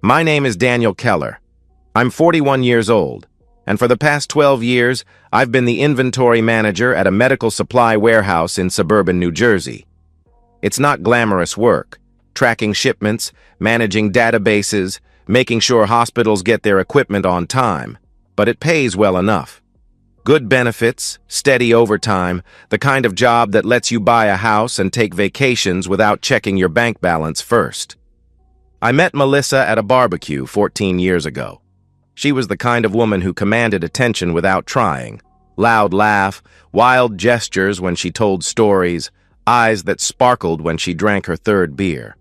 My name is Daniel Keller. I'm 41 years old, and for the past 12 years, I've been the inventory manager at a medical supply warehouse in suburban New Jersey. It's not glamorous work, tracking shipments, managing databases, making sure hospitals get their equipment on time, but it pays well enough. Good benefits, steady overtime, the kind of job that lets you buy a house and take vacations without checking your bank balance first. I met Melissa at a barbecue 14 years ago. She was the kind of woman who commanded attention without trying. Loud laugh, wild gestures when she told stories, eyes that sparkled when she drank her third beer.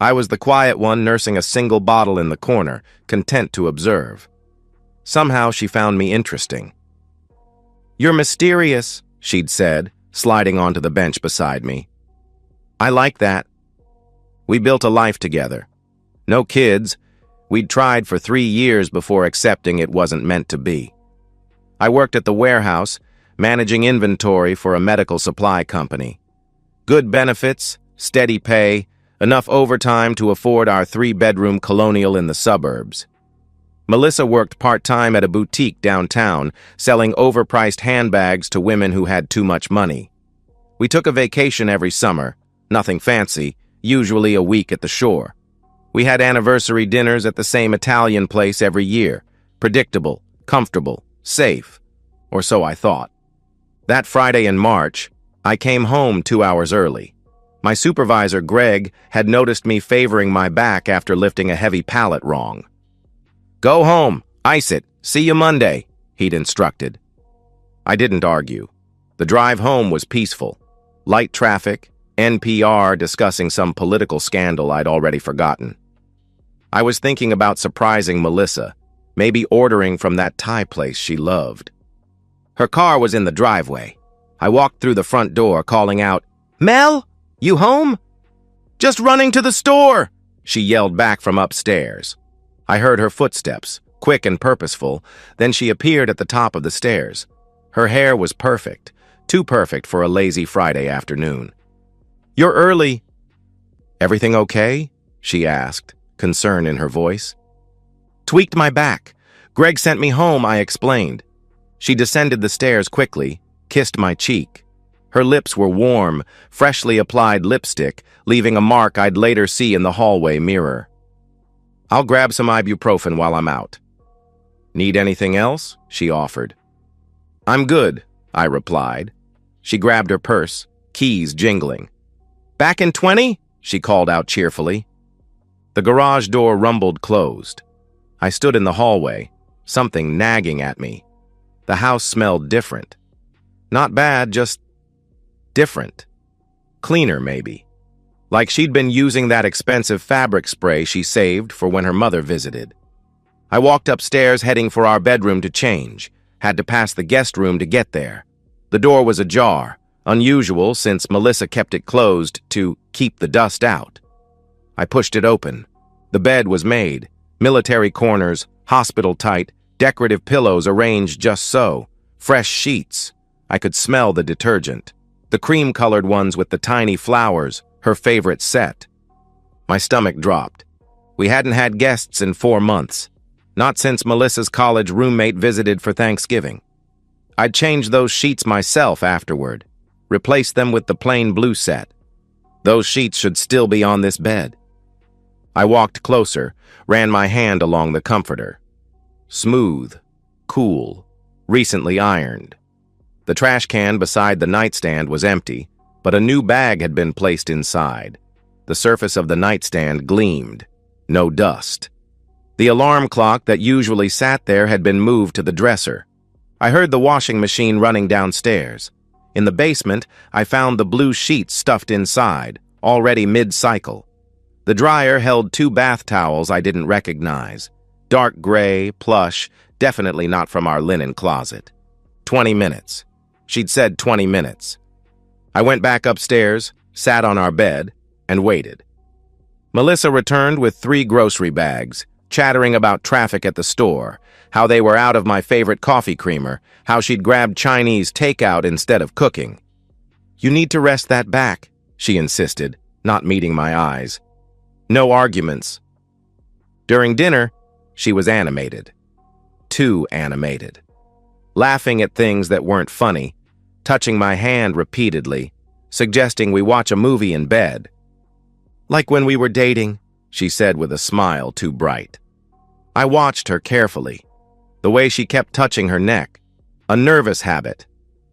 I was the quiet one nursing a single bottle in the corner, content to observe. Somehow she found me interesting. "You're mysterious," she'd said, sliding onto the bench beside me. I like that. We built a life together. No kids. We'd tried for 3 years before accepting it wasn't meant to be. I worked at the warehouse, managing inventory for a medical supply company. Good benefits, steady pay, enough overtime to afford our 3-bedroom colonial in the suburbs. Melissa worked part-time at a boutique downtown, selling overpriced handbags to women who had too much money. We took a vacation every summer, nothing fancy, usually a week at the shore. We had anniversary dinners at the same Italian place every year, predictable, comfortable, safe, or so I thought. That Friday in March, I came home 2 hours early. My supervisor, Greg, had noticed me favoring my back after lifting a heavy pallet wrong. "Go home, ice it, see you Monday," he'd instructed. I didn't argue. The drive home was peaceful. Light traffic, NPR discussing some political scandal I'd already forgotten. I was thinking about surprising Melissa, maybe ordering from that Thai place she loved. Her car was in the driveway. I walked through the front door, calling out, "Mel, you home?" "Just running to the store," she yelled back from upstairs. I heard her footsteps, quick and purposeful, then she appeared at the top of the stairs. Her hair was perfect, too perfect for a lazy Friday afternoon. "You're early." "Everything okay?" she asked, concern in her voice. "Tweaked my back. Greg sent me home," I explained. She descended the stairs quickly, kissed my cheek. Her lips were warm, freshly applied lipstick, leaving a mark I'd later see in the hallway mirror. "I'll grab some ibuprofen while I'm out." "Need anything else?" she offered. "I'm good," I replied. She grabbed her purse, keys jingling. "Back in 20?" she called out cheerfully. The garage door rumbled closed. I stood in the hallway, something nagging at me. The house smelled different. Not bad, just different. Cleaner, maybe. Like she'd been using that expensive fabric spray she saved for when her mother visited. I walked upstairs heading for our bedroom to change, had to pass the guest room to get there. The door was ajar, unusual since Melissa kept it closed to keep the dust out. I pushed it open. The bed was made, military corners, hospital tight, decorative pillows arranged just so, fresh sheets. I could smell the detergent, the cream-colored ones with the tiny flowers, her favorite set. My stomach dropped. We hadn't had guests in 4 months, not since Melissa's college roommate visited for Thanksgiving. I'd changed those sheets myself afterward, replaced them with the plain blue set. Those sheets should still be on this bed. I walked closer, ran my hand along the comforter. Smooth, cool, recently ironed. The trash can beside the nightstand was empty, but a new bag had been placed inside. The surface of the nightstand gleamed. No dust. The alarm clock that usually sat there had been moved to the dresser. I heard the washing machine running downstairs. In the basement, I found the blue sheets stuffed inside, already mid-cycle. The dryer held 2 bath towels I didn't recognize. Dark gray, plush, definitely not from our linen closet. 20 minutes. She'd said 20 minutes. I went back upstairs, sat on our bed, and waited. Melissa returned with 3 grocery bags, chattering about traffic at the store, how they were out of my favorite coffee creamer, how she'd grabbed Chinese takeout instead of cooking. "You need to rest that back," she insisted, not meeting my eyes. No arguments. During dinner, she was animated. Too animated. Laughing at things that weren't funny, touching my hand repeatedly, suggesting we watch a movie in bed. "Like when we were dating," she said with a smile too bright. I watched her carefully. The way she kept touching her neck. A nervous habit.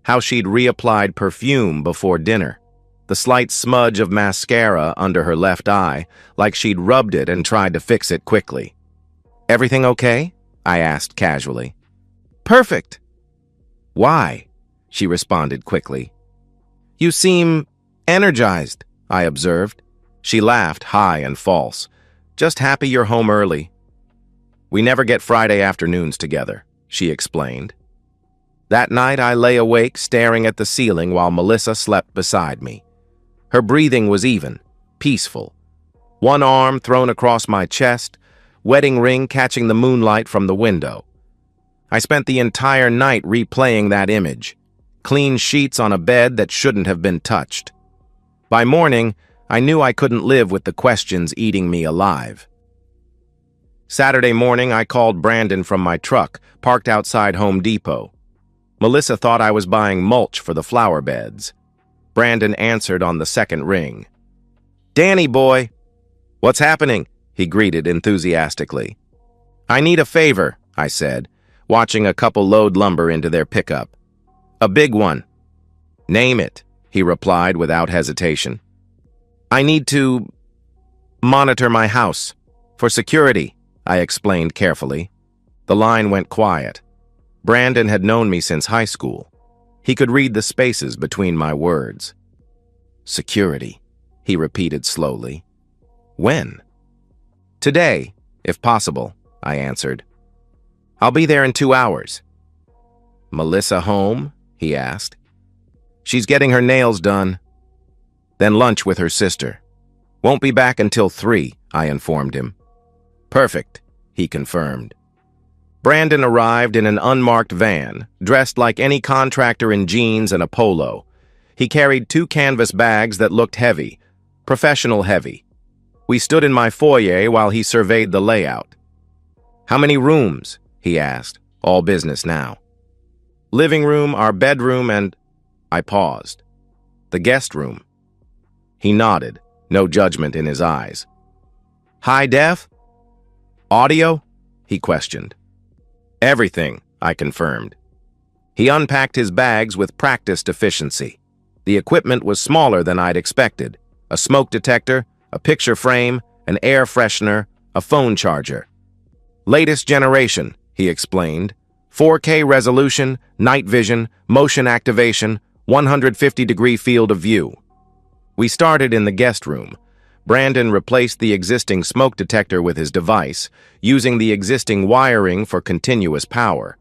How she'd reapplied perfume before dinner. The slight smudge of mascara under her left eye, like she'd rubbed it and tried to fix it quickly. "Everything okay?" I asked casually. "Perfect." "Why?" she responded quickly. "You seem energized," I observed. She laughed high and false. "Just happy you're home early." "We never get Friday afternoons together," she explained. That night I lay awake staring at the ceiling while Melissa slept beside me. Her breathing was even, peaceful. One arm thrown across my chest, wedding ring catching the moonlight from the window. I spent the entire night replaying that image. Clean sheets on a bed that shouldn't have been touched. By morning, I knew I couldn't live with the questions eating me alive. Saturday morning, I called Brandon from my truck, parked outside Home Depot. Melissa thought I was buying mulch for the flower beds. Brandon answered on the second ring. "Danny, boy." "What's happening?" he greeted enthusiastically. "I need a favor," I said, watching a couple load lumber into their pickup. "A big one." "Name it," he replied without hesitation. "I need to monitor my house for security," I explained carefully. The line went quiet. Brandon had known me since high school. He could read the spaces between my words. "Security," he repeated slowly. "When?" "Today, if possible," I answered. "I'll be there in 2 hours." "Melissa home?" he asked. "She's getting her nails done." "Then lunch with her sister." "Won't be back until 3, I informed him. "Perfect," he confirmed. Brandon arrived in an unmarked van, dressed like any contractor in jeans and a polo. He carried 2 canvas bags that looked heavy, professional heavy. We stood in my foyer while he surveyed the layout. "How many rooms?" he asked, all business now. "Living room, our bedroom, and—" I paused. "The guest room." He nodded, no judgment in his eyes. "High def? Audio?" he questioned. "Everything," I confirmed. He unpacked his bags with practiced efficiency. The equipment was smaller than I'd expected. A smoke detector, a picture frame, an air freshener, a phone charger. "Latest generation," he explained. 4K resolution, night vision, motion activation, 150-degree field of view. We started in the guest room. Brandon replaced the existing smoke detector with his device, using the existing wiring for continuous power.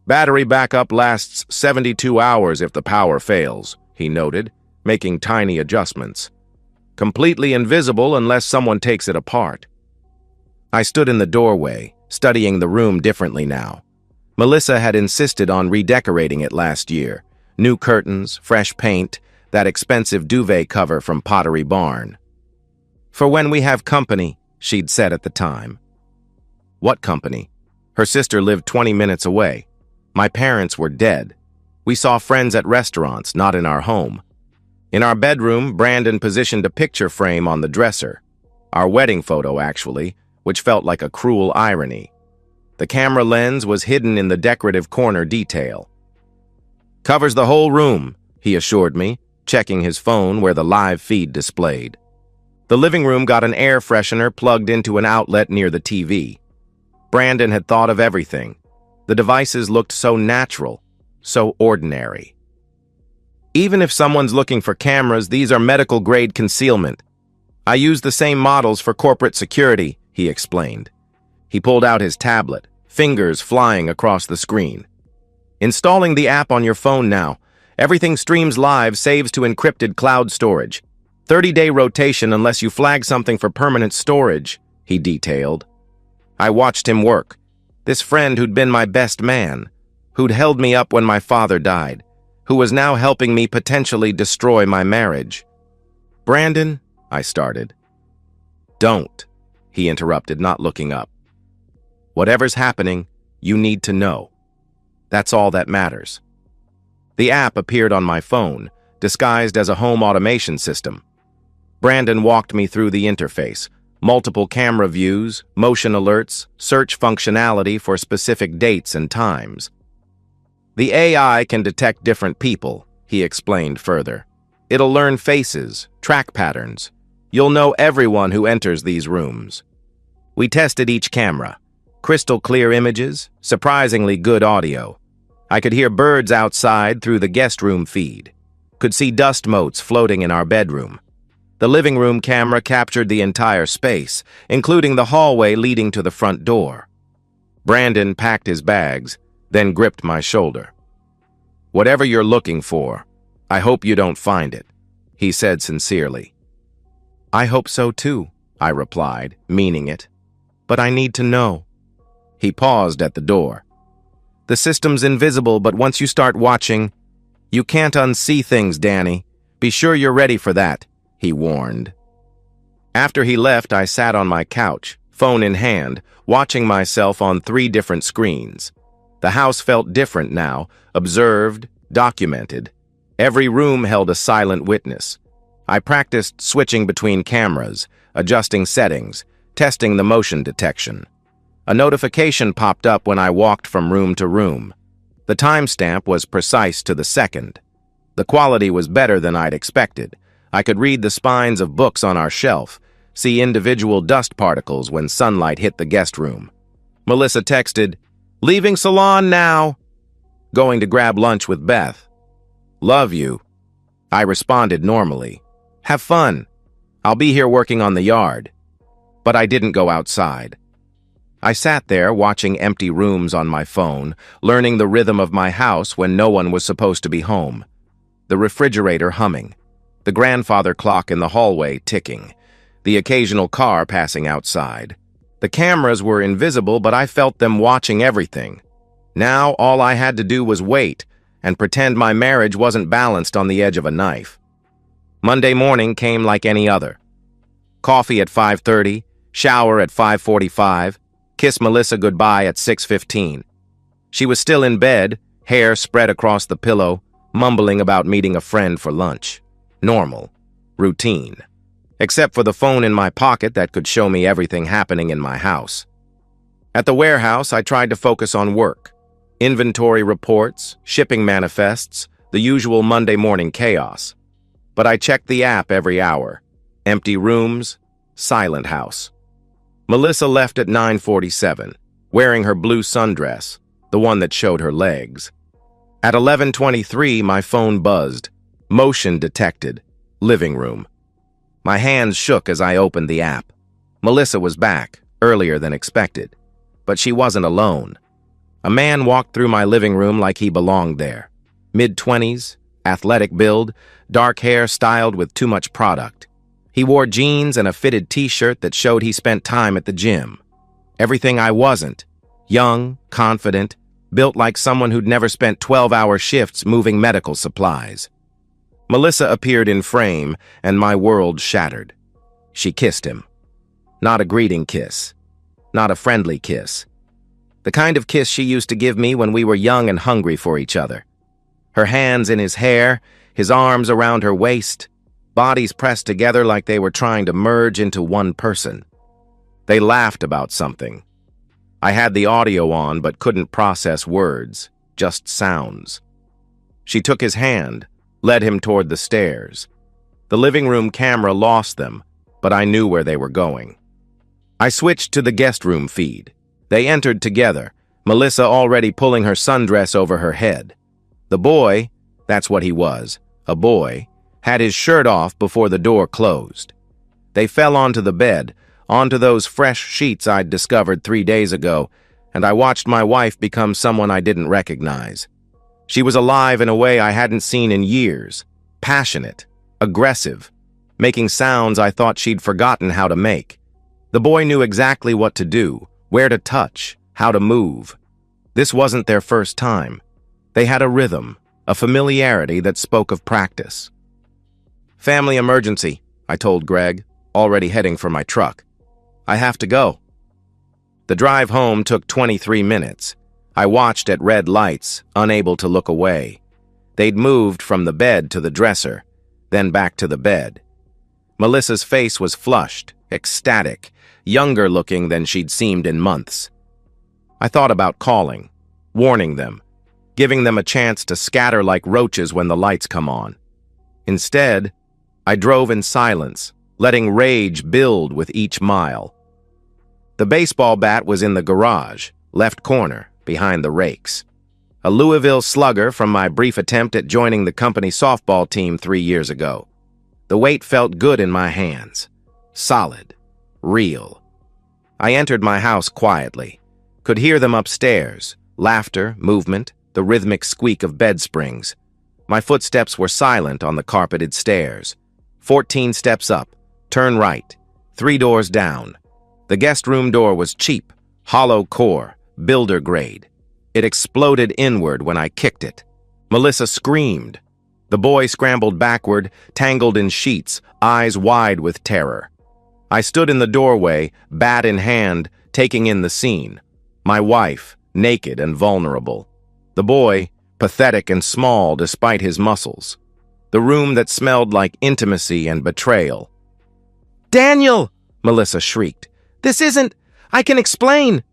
"Battery backup lasts 72 hours if the power fails," he noted, making tiny adjustments. "Completely invisible unless someone takes it apart." I stood in the doorway, studying the room differently now. Melissa had insisted on redecorating it last year. New curtains, fresh paint, that expensive duvet cover from Pottery Barn. "For when we have company," she'd said at the time. What company? Her sister lived 20 minutes away. My parents were dead. We saw friends at restaurants, not in our home. In our bedroom, Brandon positioned a picture frame on the dresser. Our wedding photo, actually, which felt like a cruel irony. The camera lens was hidden in the decorative corner detail. "Covers the whole room," he assured me, checking his phone where the live feed displayed. The living room got an air freshener plugged into an outlet near the TV. Brandon had thought of everything. The devices looked so natural, so ordinary. "Even if someone's looking for cameras, these are medical-grade concealment. I use the same models for corporate security," he explained. He pulled out his tablet, fingers flying across the screen. "Installing the app on your phone now. Everything streams live, saves to encrypted cloud storage. 30-day rotation unless you flag something for permanent storage," he detailed. I watched him work. This friend who'd been my best man, who'd held me up when my father died, who was now helping me potentially destroy my marriage. "Brandon," I started. "Don't," he interrupted, not looking up. Whatever's happening, you need to know. That's all that matters. The app appeared on my phone, disguised as a home automation system. Brandon walked me through the interface, multiple camera views, motion alerts, search functionality for specific dates and times. The AI can detect different people, he explained further. It'll learn faces, track patterns. You'll know everyone who enters these rooms. We tested each camera. Crystal clear images, surprisingly good audio. I could hear birds outside through the guest room feed. Could see dust motes floating in our bedroom. The living room camera captured the entire space, including the hallway leading to the front door. Brandon packed his bags, then gripped my shoulder. Whatever you're looking for, I hope you don't find it, he said sincerely. I hope so too, I replied, meaning it. But I need to know. He paused at the door. The system's invisible, but once you start watching, you can't unsee things, Danny. Be sure you're ready for that, he warned. After he left, I sat on my couch, phone in hand, watching myself on 3 different screens. The house felt different now, observed, documented. Every room held a silent witness. I practiced switching between cameras, adjusting settings, testing the motion detection. A notification popped up when I walked from room to room. The timestamp was precise to the second. The quality was better than I'd expected. I could read the spines of books on our shelf, see individual dust particles when sunlight hit the guest room. Melissa texted, "Leaving salon now. Going to grab lunch with Beth. Love you." I responded normally. Have fun. I'll be here working on the yard. But I didn't go outside. I sat there watching empty rooms on my phone, learning the rhythm of my house when no one was supposed to be home. The refrigerator humming, the grandfather clock in the hallway ticking, the occasional car passing outside. The cameras were invisible, but I felt them watching everything. Now all I had to do was wait and pretend my marriage wasn't balanced on the edge of a knife. Monday morning came like any other. Coffee at 5:30, shower at 5:45, kiss Melissa goodbye at 6:15. She was still in bed, hair spread across the pillow, mumbling about meeting a friend for lunch. Normal. Routine. Except for the phone in my pocket that could show me everything happening in my house. At the warehouse, I tried to focus on work. Inventory reports, shipping manifests, the usual Monday morning chaos. But I checked the app every hour. Empty rooms, silent house. Melissa left at 9:47, wearing her blue sundress, the one that showed her legs. At 11:23, my phone buzzed. Motion detected. Living room. My hands shook as I opened the app. Melissa was back, earlier than expected. But she wasn't alone. A man walked through my living room like he belonged there. Mid-20s, athletic build, dark hair styled with too much product. He wore jeans and a fitted t-shirt that showed he spent time at the gym. Everything I wasn't. Young, confident, built like someone who'd never spent 12-hour shifts moving medical supplies. Melissa appeared in frame, and my world shattered. She kissed him. Not a greeting kiss. Not a friendly kiss. The kind of kiss she used to give me when we were young and hungry for each other. Her hands in his hair, his arms around her waist, bodies pressed together like they were trying to merge into one person. They laughed about something. I had the audio on but couldn't process words, just sounds. She took his hand, led him toward the stairs. The living room camera lost them, but I knew where they were going. I switched to the guest room feed. They entered together, Melissa already pulling her sundress over her head. The boy, that's what he was, a boy, had his shirt off before the door closed. They fell onto the bed, onto those fresh sheets I'd discovered 3 days ago, and I watched my wife become someone I didn't recognize. She was alive in a way I hadn't seen in years, passionate, aggressive, making sounds I thought she'd forgotten how to make. The boy knew exactly what to do, where to touch, how to move. This wasn't their first time. They had a rhythm, a familiarity that spoke of practice. "Family emergency," I told Greg, already heading for my truck. I have to go." The drive home took 23 minutes. I watched at red lights, unable to look away. They'd moved from the bed to the dresser, then back to the bed. Melissa's face was flushed, ecstatic, younger looking than she'd seemed in months. I thought about calling, warning them, giving them a chance to scatter like roaches when the lights come on. Instead, I drove in silence, letting rage build with each mile. The baseball bat was in the garage, left corner, behind the rakes. A Louisville Slugger from my brief attempt at joining the company softball team 3 years ago. The weight felt good in my hands. Solid. Real. I entered my house quietly. Could hear them upstairs. Laughter, movement, the rhythmic squeak of bed springs. My footsteps were silent on the carpeted stairs. 14 steps up. Turn right. 3 doors down. The guest room door was cheap, hollow core, builder grade. It exploded inward when I kicked it. Melissa screamed. The boy scrambled backward, tangled in sheets, eyes wide with terror. I stood in the doorway, bat in hand, taking in the scene. My wife, naked and vulnerable. The boy, pathetic and small despite his muscles. The room that smelled like intimacy and betrayal. "Daniel!" Melissa shrieked. "This isn't... I can explain!"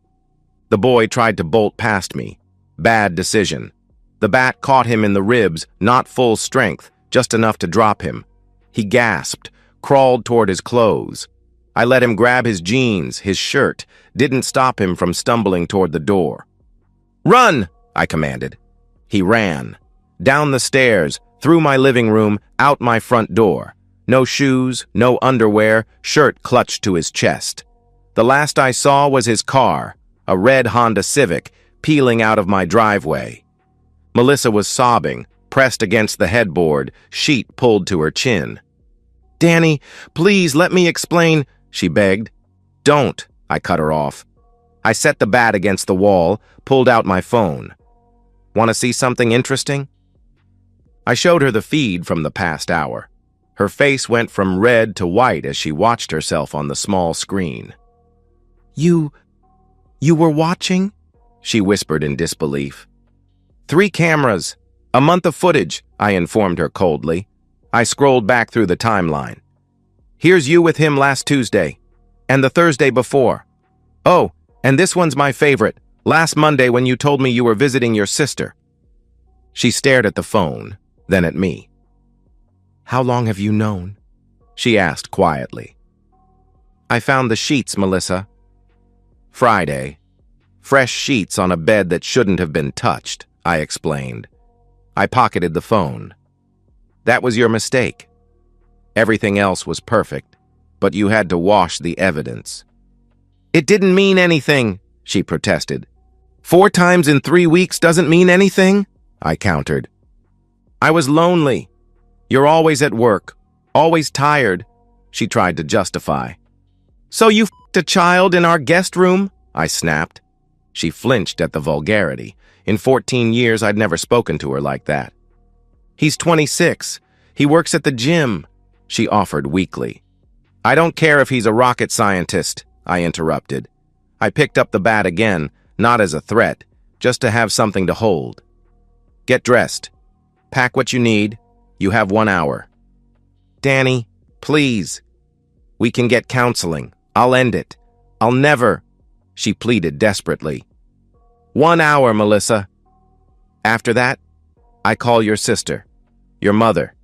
The boy tried to bolt past me. Bad decision. The bat caught him in the ribs, not full strength, just enough to drop him. He gasped, crawled toward his clothes. I let him grab his jeans, his shirt, didn't stop him from stumbling toward the door. "Run!" I commanded. He ran. Down the stairs, through my living room, out my front door. No shoes, no underwear, shirt clutched to his chest. The last I saw was his car, a red Honda Civic, peeling out of my driveway. Melissa was sobbing, pressed against the headboard, sheet pulled to her chin. "Danny, please let me explain," she begged. "Don't," I cut her off. I set the bat against the wall, pulled out my phone. "Want to see something interesting?" I showed her the feed from the past hour. Her face went from red to white as she watched herself on the small screen. You were watching?" she whispered in disbelief. 3 cameras, a month of footage," I informed her coldly. I scrolled back through the timeline. "Here's you with him last Tuesday, and the Thursday before. Oh, and this one's my favorite, last Monday when you told me you were visiting your sister." She stared at the phone, then at me. "How long have you known?" she asked quietly. "I found the sheets, Melissa." "Friday. Fresh sheets on a bed that shouldn't have been touched," I explained. I pocketed the phone. "That was your mistake. Everything else was perfect, but you had to wash the evidence." "It didn't mean anything," she protested. 4 times in 3 weeks doesn't mean anything?" I countered. "I was lonely. You're always at work, always tired," she tried to justify. "So you f***ed a child in our guest room?" I snapped. She flinched at the vulgarity. In 14 years, I'd never spoken to her like that. "He's 26. He works at the gym," she offered weakly. "I don't care if he's a rocket scientist," I interrupted. I picked up the bat again, not as a threat, just to have something to hold. "Get dressed. Pack what you need. You have 1 hour." "Danny, please. We can get counseling. I'll end it. I'll never," she pleaded desperately. 1 hour, Melissa. After that, I call your sister, your mother,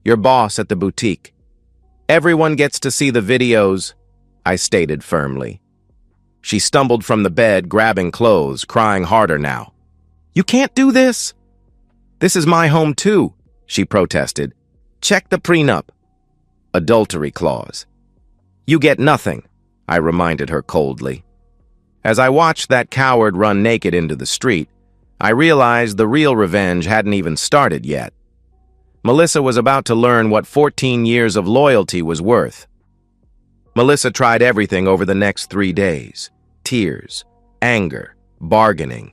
your boss at the boutique. Everyone gets to see the videos, I stated firmly. She stumbled from the bed, grabbing clothes, crying harder now. "You can't do this." "This is my home too," she protested. "Check the prenup." Adultery clause. "You get nothing," I reminded her coldly. As I watched that coward run naked into the street, I realized the real revenge hadn't even started yet. Melissa was about to learn what 14 years of loyalty was worth. Melissa tried everything over the next 3 days. Tears, anger, bargaining.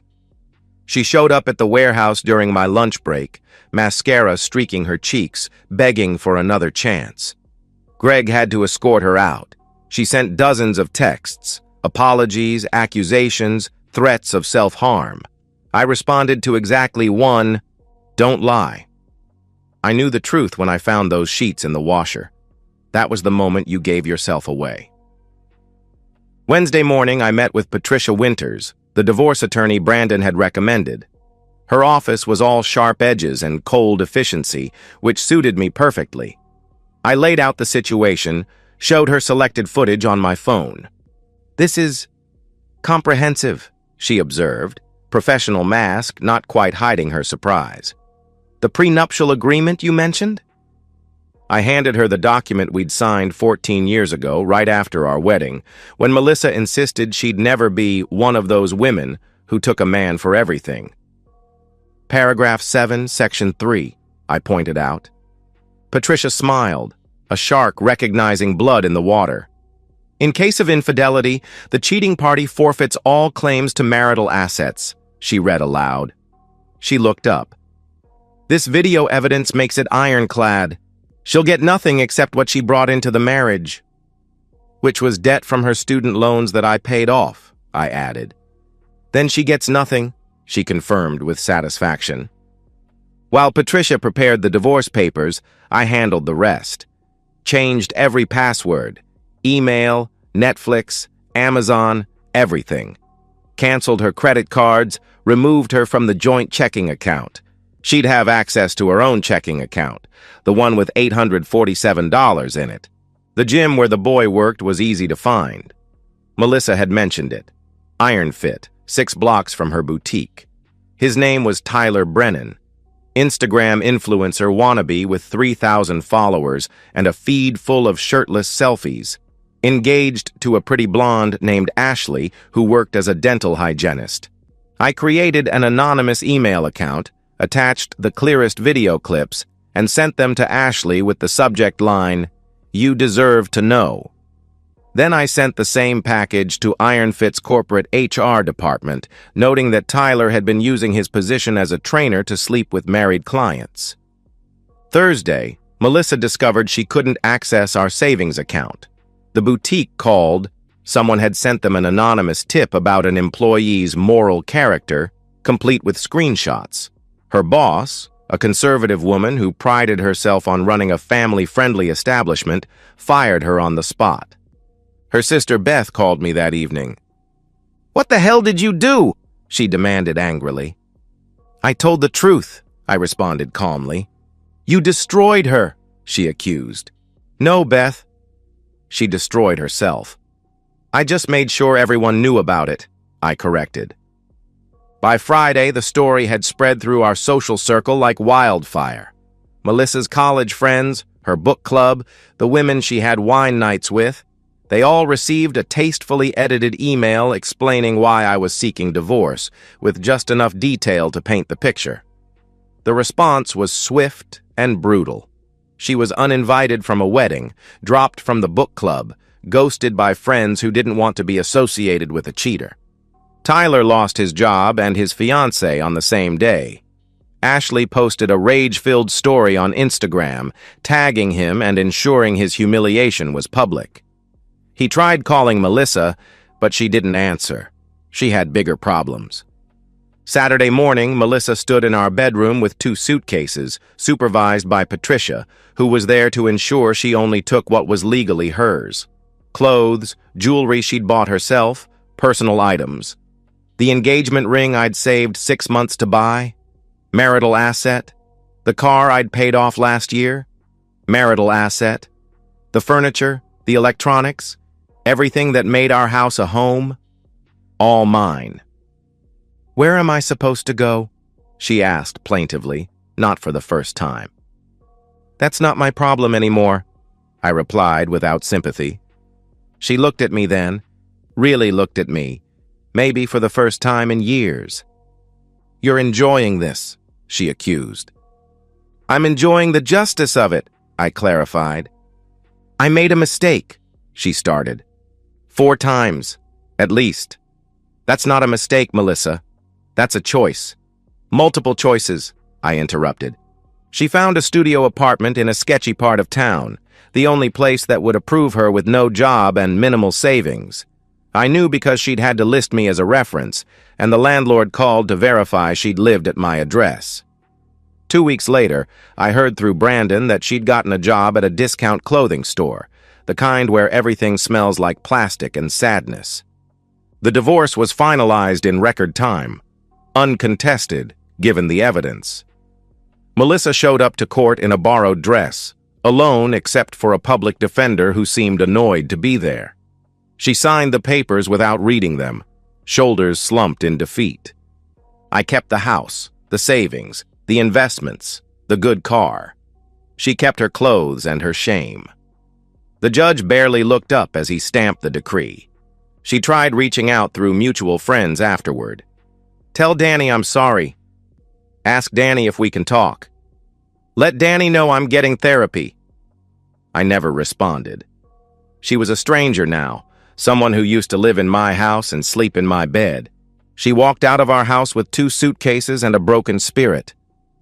She showed up at the warehouse during my lunch break, mascara streaking her cheeks, begging for another chance. Greg had to escort her out. She sent dozens of texts, apologies, accusations, threats of self-harm. I responded to exactly one, "Don't lie." I knew the truth when I found those sheets in the washer. That was the moment you gave yourself away. Wednesday morning, I met with Patricia Winters, the divorce attorney Brandon had recommended. Her office was all sharp edges and cold efficiency, which suited me perfectly. I laid out the situation, showed her selected footage on my phone. "This is comprehensive," she observed, professional mask not quite hiding her surprise. "The prenuptial agreement you mentioned?" I handed her the document we'd signed 14 years ago, right after our wedding, when Melissa insisted she'd never be one of those women who took a man for everything. "Paragraph 7, Section 3, I pointed out. Patricia smiled, a shark recognizing blood in the water. "In case of infidelity, the cheating party forfeits all claims to marital assets," she read aloud. She looked up. "This video evidence makes it ironclad. She'll get nothing except what she brought into the marriage." "Which was debt from her student loans that I paid off," I added. "Then she gets nothing," she confirmed with satisfaction. While Patricia prepared the divorce papers, I handled the rest. Changed every password. Email, Netflix, Amazon, everything. Canceled her credit cards, removed her from the joint checking account. She'd have access to her own checking account, the one with $847 in it. The gym where the boy worked was easy to find. Melissa had mentioned it. Iron Fit, 6 blocks from her boutique. His name was Tyler Brennan. Instagram influencer wannabe with 3,000 followers and a feed full of shirtless selfies. Engaged to a pretty blonde named Ashley who worked as a dental hygienist. I created an anonymous email account, attached the clearest video clips, and sent them to Ashley with the subject line, "You deserve to know." Then I sent the same package to IronFit's corporate HR department, noting that Tyler had been using his position as a trainer to sleep with married clients. Thursday, Melissa discovered she couldn't access our savings account. The boutique called. Someone had sent them an anonymous tip about an employee's moral character, complete with screenshots. Her boss, a conservative woman who prided herself on running a family-friendly establishment, fired her on the spot. Her sister Beth called me that evening. "What the hell did you do?" she demanded angrily. "I told the truth," I responded calmly. "You destroyed her," she accused. "No, Beth." She destroyed herself. "I just made sure everyone knew about it," I corrected. By Friday, the story had spread through our social circle like wildfire. Melissa's college friends, her book club, the women she had wine nights with, they all received a tastefully edited email explaining why I was seeking divorce, with just enough detail to paint the picture. The response was swift and brutal. She was uninvited from a wedding, dropped from the book club, ghosted by friends who didn't want to be associated with a cheater. Tyler lost his job and his fiancée on the same day. Ashley posted a rage-filled story on Instagram, tagging him and ensuring his humiliation was public. He tried calling Melissa, but she didn't answer. She had bigger problems. Saturday morning, Melissa stood in our bedroom with 2 suitcases, supervised by Patricia, who was there to ensure she only took what was legally hers. Clothes, jewelry she'd bought herself, personal items. The engagement ring I'd saved 6 months to buy. Marital asset. The car I'd paid off last year. Marital asset. The furniture, the electronics, everything that made our house a home. All mine. "Where am I supposed to go?" she asked plaintively, not for the first time. "That's not my problem anymore," I replied without sympathy. She looked at me then, really looked at me, maybe for the first time in years. "You're enjoying this," she accused. "I'm enjoying the justice of it," I clarified. "I made a mistake," she started. 4 times, at least. "That's not a mistake, Melissa. That's a choice. Multiple choices," I interrupted. "She found a studio apartment in a sketchy part of town, the only place that would approve her with no job and minimal savings. I knew because she'd had to list me as a reference, and the landlord called to verify she'd lived at my address. 2 weeks later, I heard through Brandon that she'd gotten a job at a discount clothing store, the kind where everything smells like plastic and sadness. The divorce was finalized in record time, uncontested, given the evidence. Melissa showed up to court in a borrowed dress, alone except for a public defender who seemed annoyed to be there. She signed the papers without reading them, shoulders slumped in defeat. I kept the house, the savings, the investments, the good car. She kept her clothes and her shame. The judge barely looked up as he stamped the decree. She tried reaching out through mutual friends afterward. "Tell Danny I'm sorry. Ask Danny if we can talk. Let Danny know I'm getting therapy." I never responded. She was a stranger now, someone who used to live in my house and sleep in my bed. She walked out of our house with 2 suitcases and a broken spirit.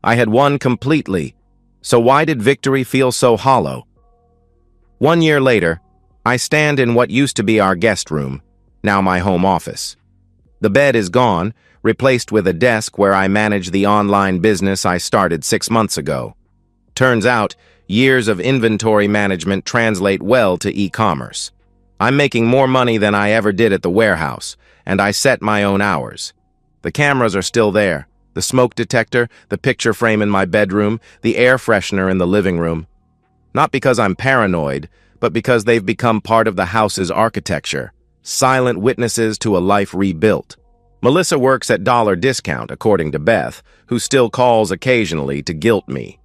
I had won completely, so why did victory feel so hollow? 1 year later, I stand in what used to be our guest room, now my home office. The bed is gone, replaced with a desk where I manage the online business I started 6 months ago. Turns out, years of inventory management translate well to e-commerce. I'm making more money than I ever did at the warehouse, and I set my own hours. The cameras are still there, the smoke detector, the picture frame in my bedroom, the air freshener in the living room. Not because I'm paranoid, but because they've become part of the house's architecture, silent witnesses to a life rebuilt. Melissa works at dollar discount, according to Beth, who still calls occasionally to guilt me.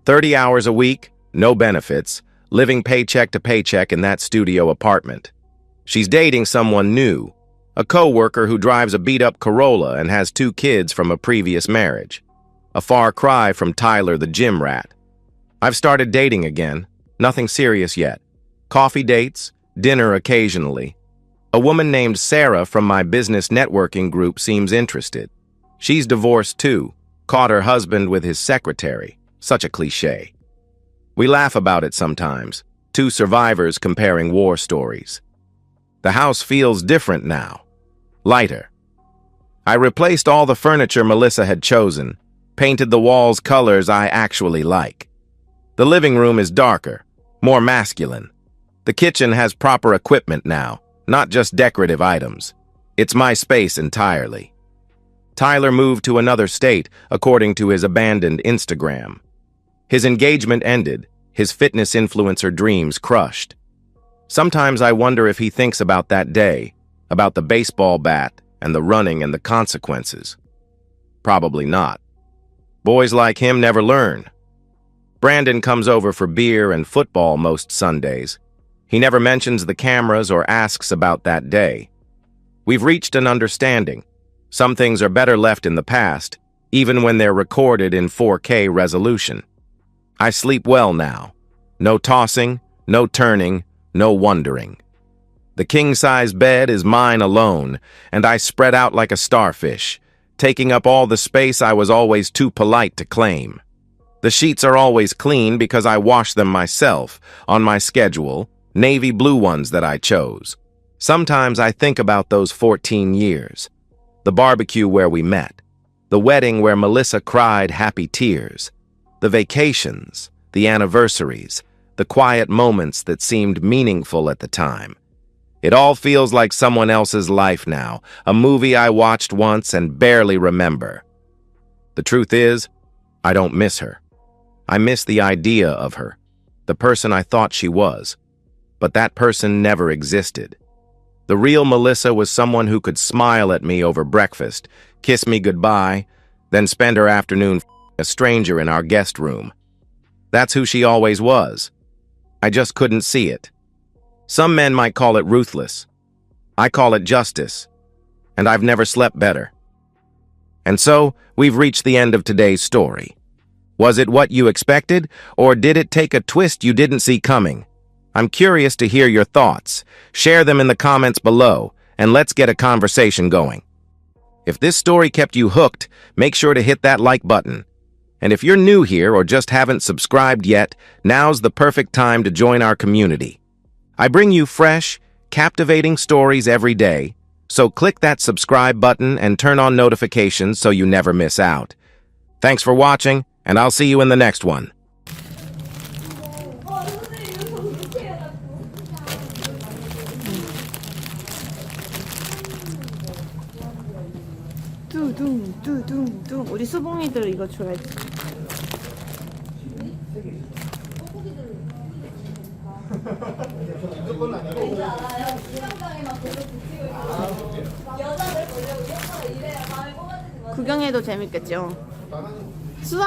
30 hours a week, no benefits, living paycheck to paycheck in that studio apartment. She's dating someone new, a coworker who drives a beat-up Corolla and has 2 kids from a previous marriage. A far cry from Tyler the gym rat. I've started dating again, nothing serious yet. Coffee dates, dinner occasionally. A woman named Sarah from my business networking group seems interested. She's divorced too, caught her husband with his secretary. Such a cliché. We laugh about it sometimes, 2 survivors comparing war stories. The house feels different now, lighter. I replaced all the furniture Melissa had chosen, painted the walls colors I actually like. The living room is darker, more masculine. The kitchen has proper equipment now, not just decorative items. It's my space entirely. Tyler moved to another state, according to his abandoned Instagram. His engagement ended, his fitness influencer dreams crushed. Sometimes I wonder if he thinks about that day, about the baseball bat and the running and the consequences. Probably not. Boys like him never learn. Brandon comes over for beer and football most Sundays. He never mentions the cameras or asks about that day. We've reached an understanding. Some things are better left in the past, even when they're recorded in 4K resolution. I sleep well now. No tossing, no turning, no wondering. The king-size bed is mine alone, and I spread out like a starfish, taking up all the space I was always too polite to claim. The sheets are always clean because I wash them myself, on my schedule, navy blue ones that I chose. Sometimes I think about those 14 years. The barbecue where we met. The wedding where Melissa cried happy tears. The vacations, the anniversaries, the quiet moments that seemed meaningful at the time. It all feels like someone else's life now, a movie I watched once and barely remember. The truth is, I don't miss her. I miss the idea of her, the person I thought she was. But that person never existed. The real Melissa was someone who could smile at me over breakfast, kiss me goodbye, then spend her afternoon a stranger in our guest room. That's who she always was. I just couldn't see it. Some men might call it ruthless. I call it justice. And I've never slept better. And so, we've reached the end of today's story. Was it what you expected, or did it take a twist you didn't see coming? I'm curious to hear your thoughts. Share them in the comments below, and let's get a conversation going. If this story kept you hooked, make sure to hit that like button. And if you're new here or just haven't subscribed yet, now's the perfect time to join our community. I bring you fresh, captivating stories every day, so click that subscribe button and turn on notifications so you never miss out. Thanks for watching, and I'll see you in the next one. 뚜둥 우리 수봉이들 이거 줘야지. 구경해도 재밌겠죠. 수아